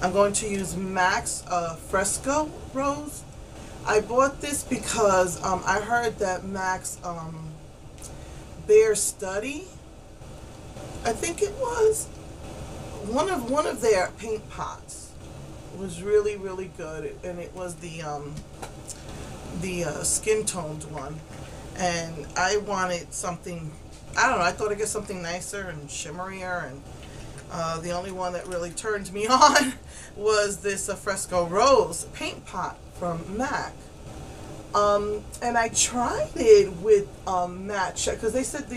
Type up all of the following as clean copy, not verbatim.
I'm going to use MAC's Fresco Rose. I bought this because I heard that MAC's Bear Study, I think it was, one of their paint pots was really good, and it was the skin toned one, and I wanted something, I don't know, I thought I'd get something nicer and shimmerier, and the only one that really turned me on was this Fresco Rose paint pot from MAC. And I tried it with matte, because they said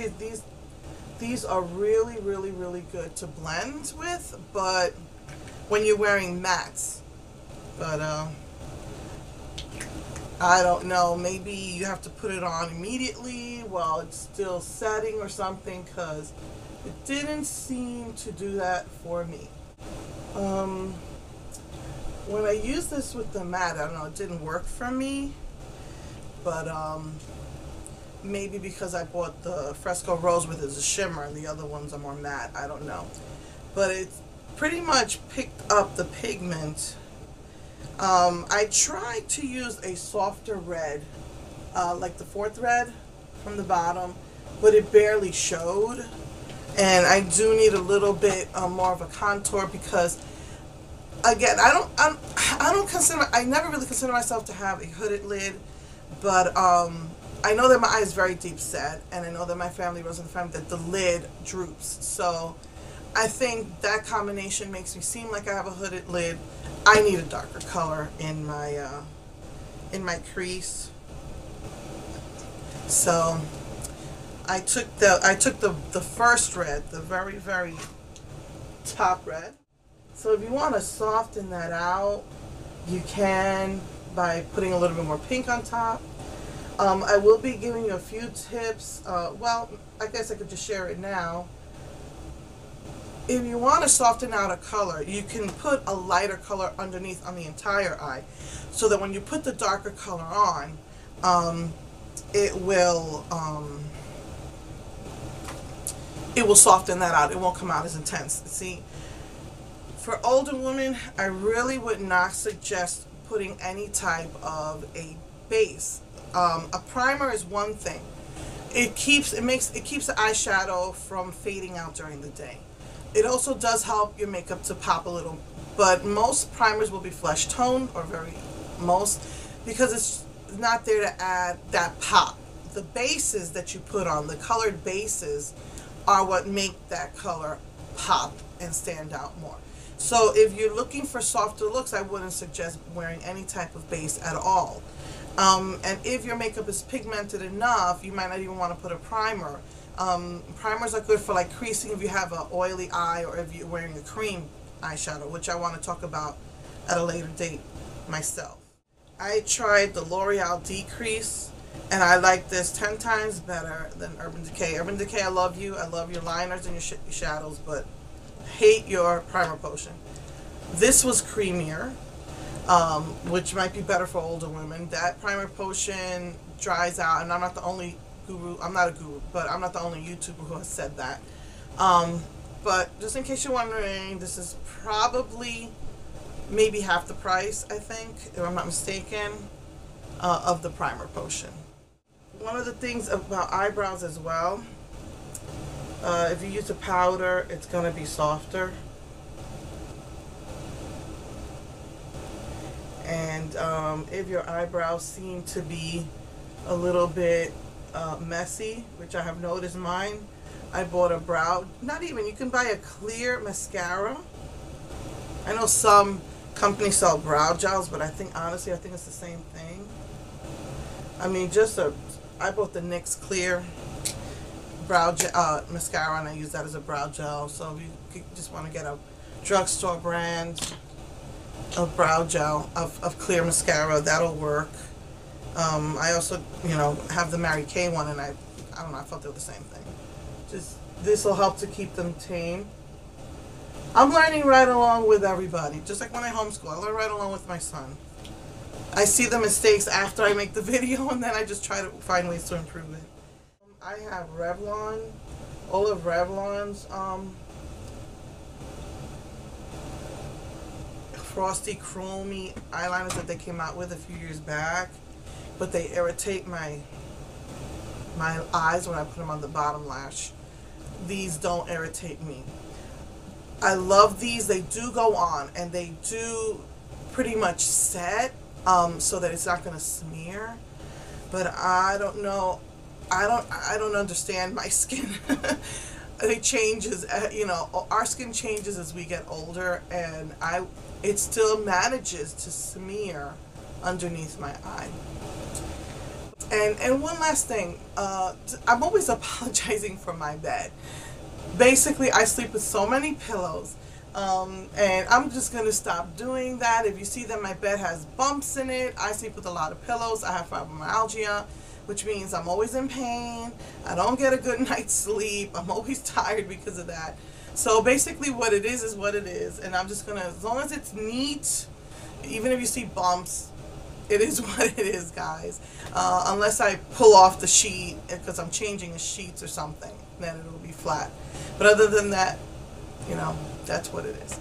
these are really good to blend with, but when you're wearing mattes. But I don't know, maybe you have to put it on immediately while it's still setting or something, because it didn't seem to do that for me. When I used this with the matte, I don't know, it didn't work for me. But maybe because I bought the Fresco Rose with as a shimmer and the other ones are more matte, I don't know. But it pretty much picked up the pigment. I tried to use a softer red, like the 4th red from the bottom, but it barely showed. And I do need a little bit more of a contour, because again, I never really consider myself to have a hooded lid. But I know that my eye is very deep set, and I know that my family runs in the family that the lid droops. So I think that combination makes me seem like I have a hooded lid. I need a darker color in my crease. So I took the first red, the very top red. So if you want to soften that out, you can by putting a little bit more pink on top. I will be giving you a few tips. Well, I guess I could just share it now. If you want to soften out a color, you can put a lighter color underneath on the entire eye, so that when you put the darker color on, it will soften that out. It won't come out as intense. See, for older women, I really would not suggest putting any type of a base. A primer is one thing. It keeps the eyeshadow from fading out during the day. It also does help your makeup to pop a little, but most primers will be flesh tone, or because it's not there to add that pop. The bases that you put on, the colored bases, are what make that color pop and stand out more. So if you're looking for softer looks, I wouldn't suggest wearing any type of base at all. And if your makeup is pigmented enough, you might not even want to put a primer. Primers are good for like creasing if you have an oily eye, or if you're wearing a cream eyeshadow, which I want to talk about at a later date myself. I tried the L'Oreal Decrease, and I like this 10 times better than Urban Decay. Urban Decay, I love you. I love your liners and your shadows, but hate your primer potion. This was creamier, which might be better for older women. That primer potion dries out, and I'm not the only guru. I'm not a guru, but I'm not the only YouTuber who has said that. But just in case you're wondering, this is probably maybe half the price, I think, if I'm not mistaken, of the primer potion. One of the things about eyebrows as well, if you use a powder, it's going to be softer. And if your eyebrows seem to be a little bit messy, which I have noticed mine, I bought a brow, you can buy a clear mascara. I know some companies sell brow gels, but honestly, I think it's the same thing. I mean, I bought the NYX Clear brow mascara, and I use that as a brow gel. So if you just want to get a drugstore brand of brow gel of clear mascara, that'll work. I also, have the Mary Kay one, and I don't know, I felt they were the same thing. This will help to keep them tame. I'm learning right along with everybody. Just like when I homeschool, I learn right along with my son. I see the mistakes after I make the video, and then I just try to find ways to improve it. I have Revlon, all of Revlon's frosty chromey eyeliners that they came out with a few years back, but they irritate my eyes when I put them on the bottom lash. These don't irritate me. I love these. They do go on, and they do pretty much set, so that it's not going to smear. But I don't know. I don't understand my skin. It changes. You know, our skin changes as we get older, and it still manages to smear underneath my eye. And one last thing, I'm always apologizing for my bed. Basically, I sleep with so many pillows, and I'm just going to stop doing that. If you see that my bed has bumps in it, I sleep with a lot of pillows. I have fibromyalgia, which means I'm always in pain. I don't get a good night's sleep. I'm always tired because of that. So basically what it is what it is, and I'm just going to, as long as it's neat, even if you see bumps, it is what it is, guys. Unless I pull off the sheet because I'm changing the sheets or something, then it'll be flat. But other than that, you know, that's what it is.